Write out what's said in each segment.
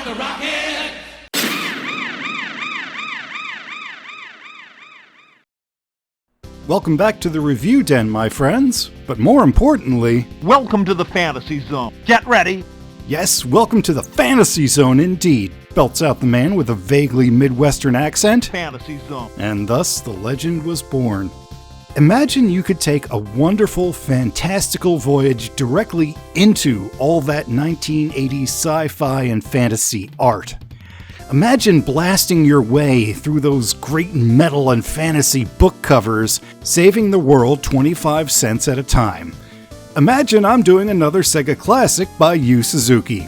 the rocket! Welcome back to the Review Den, my friends. But more importantly, welcome to the Fantasy Zone. Get ready. Yes, welcome to the Fantasy Zone indeed. Belts out the man with a vaguely Midwestern accent. Fantasy Zone. And thus the legend was born. Imagine you could take a wonderful, fantastical voyage directly into all that 1980s sci-fi and fantasy art. Imagine blasting your way through those great metal and fantasy book covers, saving the world 25 cents at a time. Imagine I'm doing another Sega classic by Yu Suzuki.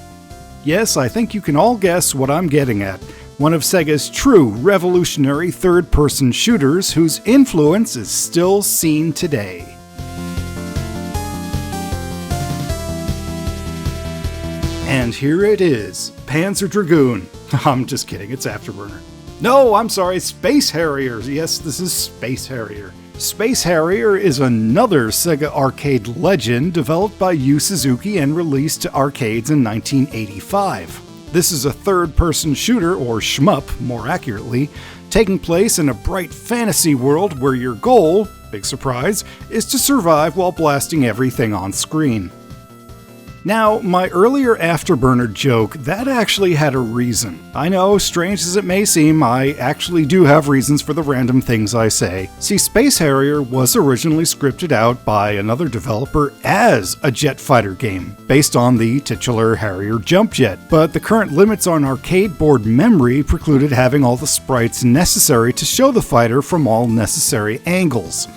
Yes, I think you can all guess what I'm getting at. One of Sega's true revolutionary third-person shooters whose influence is still seen today. And here it is, Panzer Dragoon. I'm just kidding, it's Afterburner. No, I'm sorry, Space Harrier. Yes, this is Space Harrier. Space Harrier is another Sega arcade legend developed by Yu Suzuki and released to arcades in 1985. This is a third-person shooter, or shmup, more accurately, taking place in a bright fantasy world where your goal, big surprise, is to survive while blasting everything on screen. Now, my earlier Afterburner joke, that actually had a reason. I know, strange as it may seem, I actually do have reasons for the random things I say. See, Space Harrier was originally scripted out by another developer as a jet fighter game, based on the titular Harrier jump jet, but the current limits on arcade board memory precluded having all the sprites necessary to show the fighter from all necessary angles.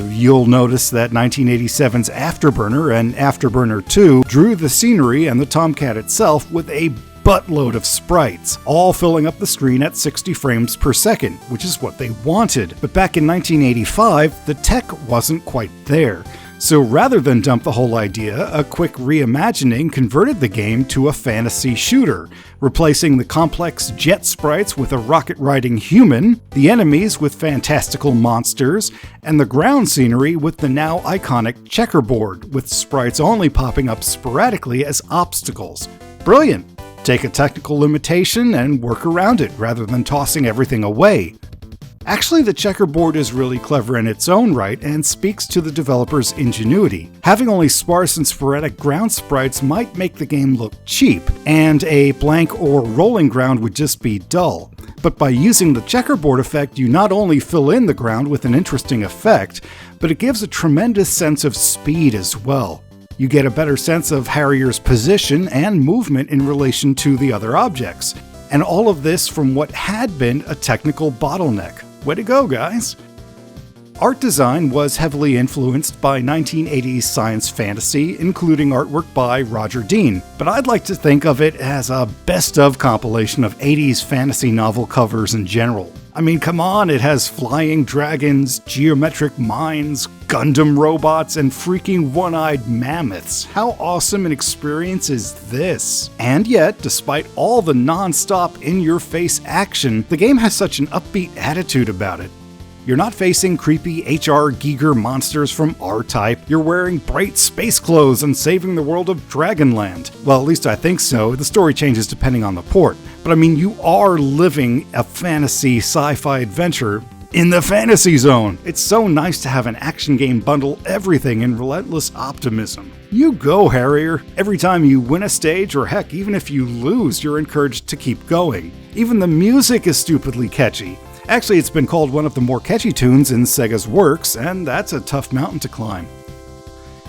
You'll notice that 1987's Afterburner and Afterburner 2 drew the scenery and the Tomcat itself with a buttload of sprites, all filling up the screen at 60 frames per second, which is what they wanted. But back in 1985, the tech wasn't quite there. So rather than dump the whole idea, a quick reimagining converted the game to a fantasy shooter, replacing the complex jet sprites with a rocket-riding human, the enemies with fantastical monsters, and the ground scenery with the now iconic checkerboard, with sprites only popping up sporadically as obstacles. Brilliant! Take a technical limitation and work around it, rather than tossing everything away. Actually, the checkerboard is really clever in its own right and speaks to the developer's ingenuity. Having only sparse and sporadic ground sprites might make the game look cheap, and a blank or rolling ground would just be dull. But by using the checkerboard effect, you not only fill in the ground with an interesting effect, but it gives a tremendous sense of speed as well. You get a better sense of Harrier's position and movement in relation to the other objects. And all of this from what had been a technical bottleneck. Way to go, guys! Art design was heavily influenced by 1980s science fantasy, including artwork by Roger Dean, but I'd like to think of it as a best-of compilation of 80s fantasy novel covers in general. I mean, come on, it has flying dragons, geometric mines, Gundam robots, and freaking one-eyed mammoths. How awesome an experience is this? And yet, despite all the non-stop in-your-face action, the game has such an upbeat attitude about it. You're not facing creepy H.R. Giger monsters from R-Type, you're wearing bright space clothes and saving the world of Dragonland. Well, at least I think so, the story changes depending on the port. But I mean, you are living a fantasy sci-fi adventure in the Fantasy Zone. It's so nice to have an action game bundle everything in relentless optimism. You go, Harrier! Every time you win a stage, or heck, even if you lose, you're encouraged to keep going. Even the music is stupidly catchy. Actually, it's been called one of the more catchy tunes in Sega's works, and that's a tough mountain to climb.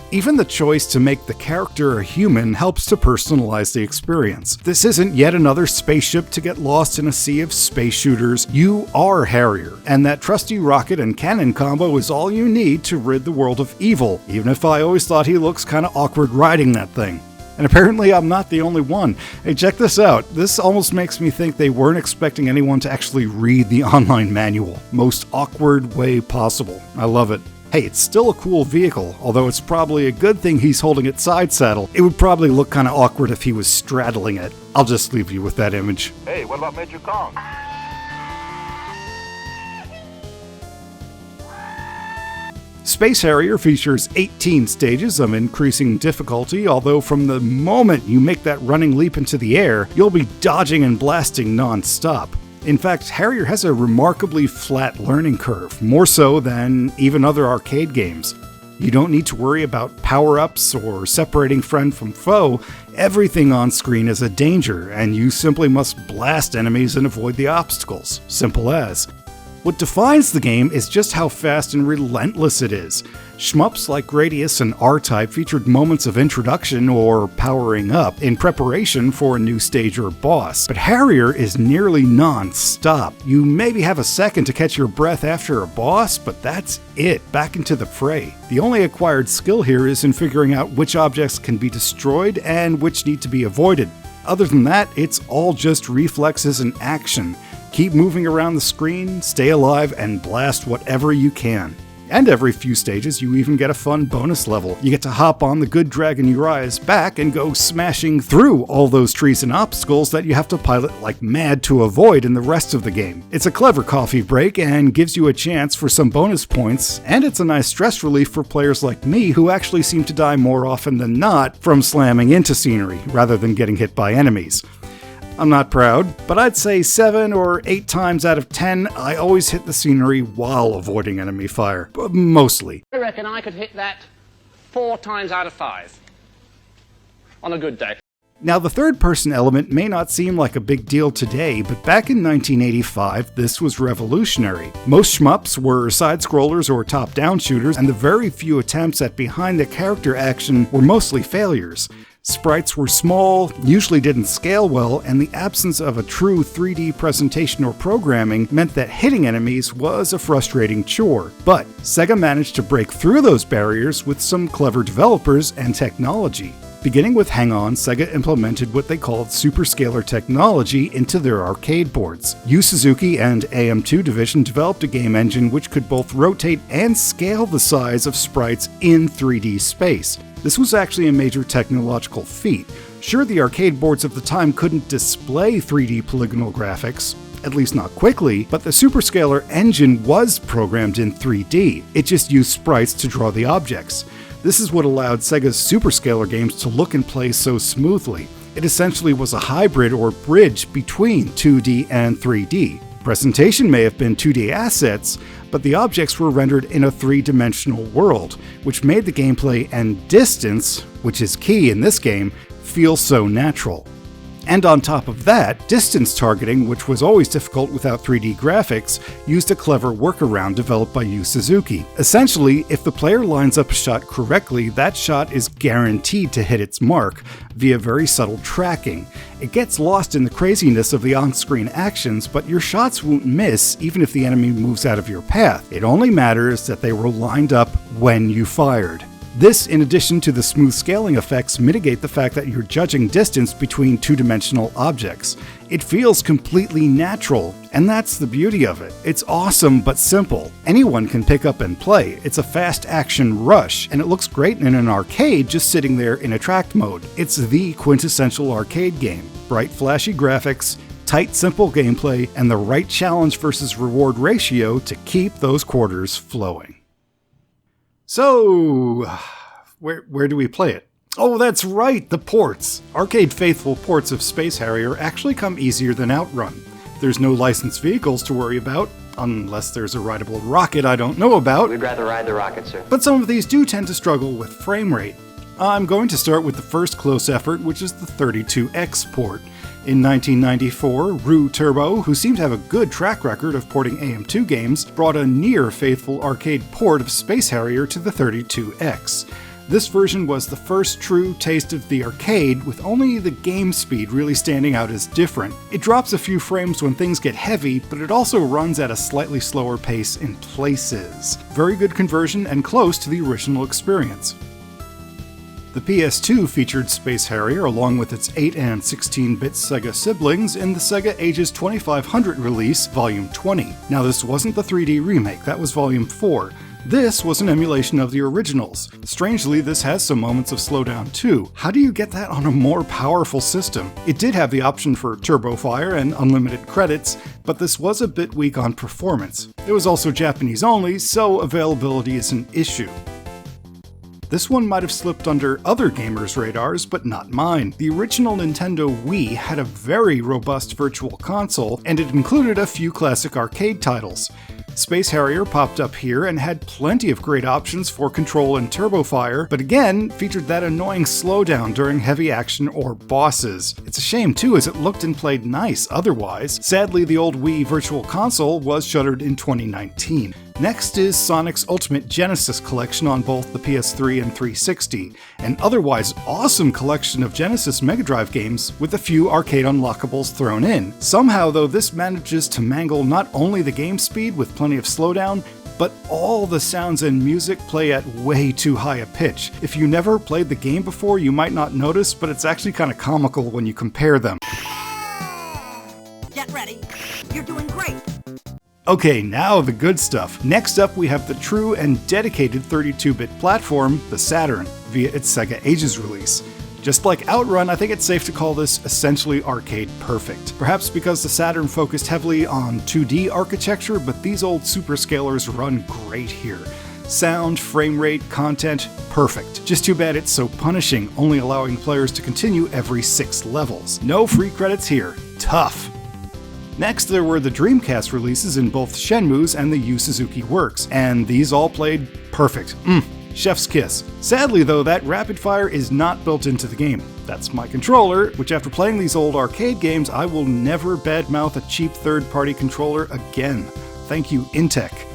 Even the choice to make the character a human helps to personalize the experience. This isn't yet another spaceship to get lost in a sea of space shooters. You are Harrier, and that trusty rocket and cannon combo is all you need to rid the world of evil, even if I always thought he looks kinda awkward riding that thing. And apparently I'm not the only one. Hey, check this out. This almost makes me think they weren't expecting anyone to actually read the online manual. Most awkward way possible. I love it. Hey, it's still a cool vehicle, although it's probably a good thing he's holding it side saddle. It would probably look kinda awkward if he was straddling it. I'll just leave you with that image. Hey, what about Major Kong? Space Harrier features 18 stages of increasing difficulty, although from the moment you make that running leap into the air, you'll be dodging and blasting non-stop. In fact, Harrier has a remarkably flat learning curve, more so than even other arcade games. You don't need to worry about power-ups or separating friend from foe. Everything on screen is a danger, and you simply must blast enemies and avoid the obstacles. Simple as. What defines the game is just how fast and relentless it is. Shmups like Gradius and R-Type featured moments of introduction or powering up in preparation for a new stage or boss, but Harrier is nearly non-stop. You maybe have a second to catch your breath after a boss, but that's it, back into the fray. The only acquired skill here is in figuring out which objects can be destroyed and which need to be avoided. Other than that, it's all just reflexes and action. Keep moving around the screen, stay alive, and blast whatever you can. And every few stages, you even get a fun bonus level. You get to hop on the good Dragon Uriah's back and go smashing through all those trees and obstacles that you have to pilot like mad to avoid in the rest of the game. It's a clever coffee break and gives you a chance for some bonus points, and it's a nice stress relief for players like me who actually seem to die more often than not from slamming into scenery rather than getting hit by enemies. I'm not proud, but I'd say 7 or 8 times out of 10, I always hit the scenery while avoiding enemy fire. Mostly. I reckon I could hit that 4 times out of 5. On a good day. Now, the third-person element may not seem like a big deal today, but back in 1985, this was revolutionary. Most shmups were side-scrollers or top-down shooters, and the very few attempts at behind-the-character action were mostly failures. Sprites were small, usually didn't scale well, and the absence of a true 3D presentation or programming meant that hitting enemies was a frustrating chore. But Sega managed to break through those barriers with some clever developers and technology. Beginning with Hang On, Sega implemented what they called superscalar technology into their arcade boards. Yu Suzuki and AM2 Division developed a game engine which could both rotate and scale the size of sprites in 3D space. This was actually a major technological feat. Sure, the arcade boards of the time couldn't display 3D polygonal graphics, at least not quickly, but the superscalar engine was programmed in 3D. It just used sprites to draw the objects. This is what allowed Sega's superscalar games to look and play so smoothly. It essentially was a hybrid or bridge between 2D and 3D. Presentation may have been 2D assets, but the objects were rendered in a 3-dimensional world, which made the gameplay and distance, which is key in this game, feel so natural. And on top of that, distance targeting, which was always difficult without 3D graphics, used a clever workaround developed by Yu Suzuki. Essentially, if the player lines up a shot correctly, that shot is guaranteed to hit its mark via very subtle tracking. It gets lost in the craziness of the on-screen actions, but your shots won't miss even if the enemy moves out of your path. It only matters that they were lined up when you fired. This, in addition to the smooth scaling effects, mitigate the fact that you're judging distance between two-dimensional objects. It feels completely natural, and that's the beauty of it. It's awesome but simple. Anyone can pick up and play. It's a fast action rush, and it looks great in an arcade just sitting there in attract mode. It's the quintessential arcade game. Bright, flashy graphics, tight, simple gameplay, and the right challenge versus reward ratio to keep those quarters flowing. So, where do we play it? Oh, that's right, the ports! Arcade faithful ports of Space Harrier actually come easier than Outrun. There's no licensed vehicles to worry about, unless there's a rideable rocket I don't know about. We'd rather ride the rocket, sir. But some of these do tend to struggle with frame rate. I'm going to start with the first close effort, which is the 32X port. In 1994, Rue Turbo, who seemed to have a good track record of porting AM2 games, brought a near-faithful arcade port of Space Harrier to the 32X. This version was the first true taste of the arcade, with only the game speed really standing out as different. It drops a few frames when things get heavy, but it also runs at a slightly slower pace in places. Very good conversion and close to the original experience. The PS2 featured Space Harrier along with its 8 and 16-bit Sega siblings in the Sega Ages 2500 release, Volume 20. Now this wasn't the 3D remake, that was Volume 4. This was an emulation of the originals. Strangely, this has some moments of slowdown too. How do you get that on a more powerful system? It did have the option for turbo fire and unlimited credits, but this was a bit weak on performance. It was also Japanese only, so availability is an issue. This one might have slipped under other gamers' radars, but not mine. The original Nintendo Wii had a very robust virtual console, and it included a few classic arcade titles. Space Harrier popped up here and had plenty of great options for control and turbo fire, but again, featured that annoying slowdown during heavy action or bosses. It's a shame too, as it looked and played nice otherwise. Sadly, the old Wii Virtual Console was shuttered in 2019. Next is Sonic's Ultimate Genesis collection on both the PS3 and 360, an otherwise awesome collection of Genesis Mega Drive games with a few arcade unlockables thrown in. Somehow though, this manages to mangle not only the game speed with plenty of slowdown, but all the sounds and music play at way too high a pitch. If you never played the game before, you might not notice, but it's actually kind of comical when you compare them. Get ready. You're doing great. Okay, now the good stuff. Next up, we have the true and dedicated 32-bit platform, the Saturn, via its Sega Ages release. Just like Outrun, I think it's safe to call this essentially arcade perfect. Perhaps because the Saturn focused heavily on 2D architecture, but these old superscalers run great here. Sound, frame rate, content, perfect. Just too bad it's so punishing, only allowing players to continue every 6 levels. No free credits here. Tough. Next, there were the Dreamcast releases in both Shenmue's and the Yu Suzuki works, and these all played perfect. Chef's kiss. Sadly though, that rapid fire is not built into the game. That's my controller, which after playing these old arcade games, I will never badmouth a cheap third-party controller again. Thank you, Intech.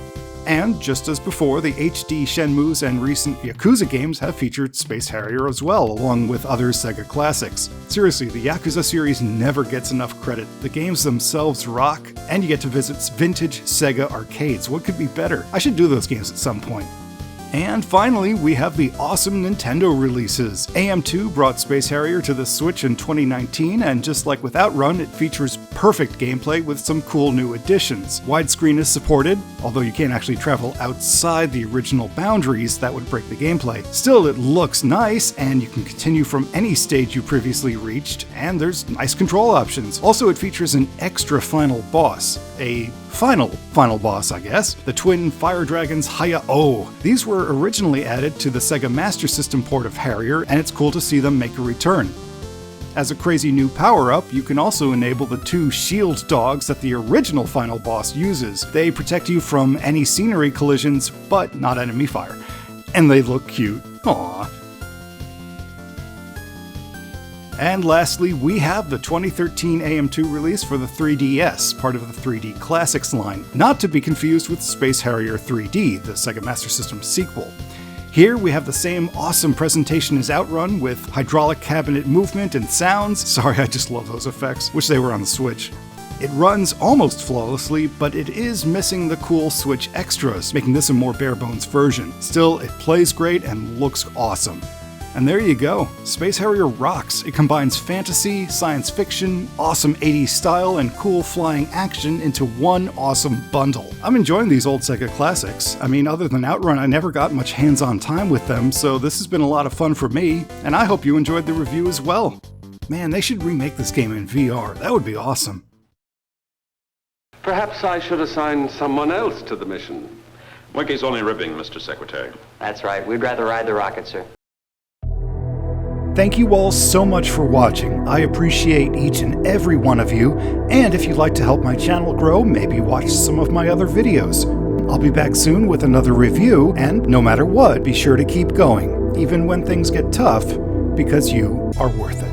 And just as before, the HD Shenmue's and recent Yakuza games have featured Space Harrier as well, along with other Sega classics. Seriously, the Yakuza series never gets enough credit. The games themselves rock, and you get to visit vintage Sega arcades. What could be better? I should do those games at some point. And finally, we have the awesome Nintendo releases. AM2 brought Space Harrier to the Switch in 2019, and just like with Outrun, it features perfect gameplay with some cool new additions. Widescreen is supported, although you can't actually travel outside the original boundaries, that would break the gameplay. Still, it looks nice, and you can continue from any stage you previously reached, and there's nice control options. Also, it features an extra final boss. A final boss, I guess. The twin fire dragons Haya-O. These were originally added to the Sega Master System port of Harrier, and it's cool to see them make a return. As a crazy new power-up, you can also enable the 2 shield dogs that the original final boss uses. They protect you from any scenery collisions, but not enemy fire. And they look cute. Aww. And lastly, we have the 2013 AM2 release for the 3DS, part of the 3D Classics line, not to be confused with Space Harrier 3D, the Sega Master System sequel. Here we have the same awesome presentation as Outrun with hydraulic cabinet movement and sounds. Sorry, I just love those effects. Wish they were on the Switch. It runs almost flawlessly, but it is missing the cool Switch extras, making this a more bare-bones version. Still, it plays great and looks awesome. And there you go. Space Harrier rocks. It combines fantasy, science fiction, awesome 80s style, and cool flying action into one awesome bundle. I'm enjoying these old Sega classics. I mean, other than Outrun, I never got much hands-on time with them, so this has been a lot of fun for me, and I hope you enjoyed the review as well. Man, they should remake this game in VR. That would be awesome. Perhaps I should assign someone else to the mission. Wiki's only ribbing, Mr. Secretary. That's right. We'd rather ride the rocket, sir. Thank you all so much for watching. I appreciate each and every one of you, and if you'd like to help my channel grow, maybe watch some of my other videos. I'll be back soon with another review, and no matter what, be sure to keep going, even when things get tough, because you are worth it.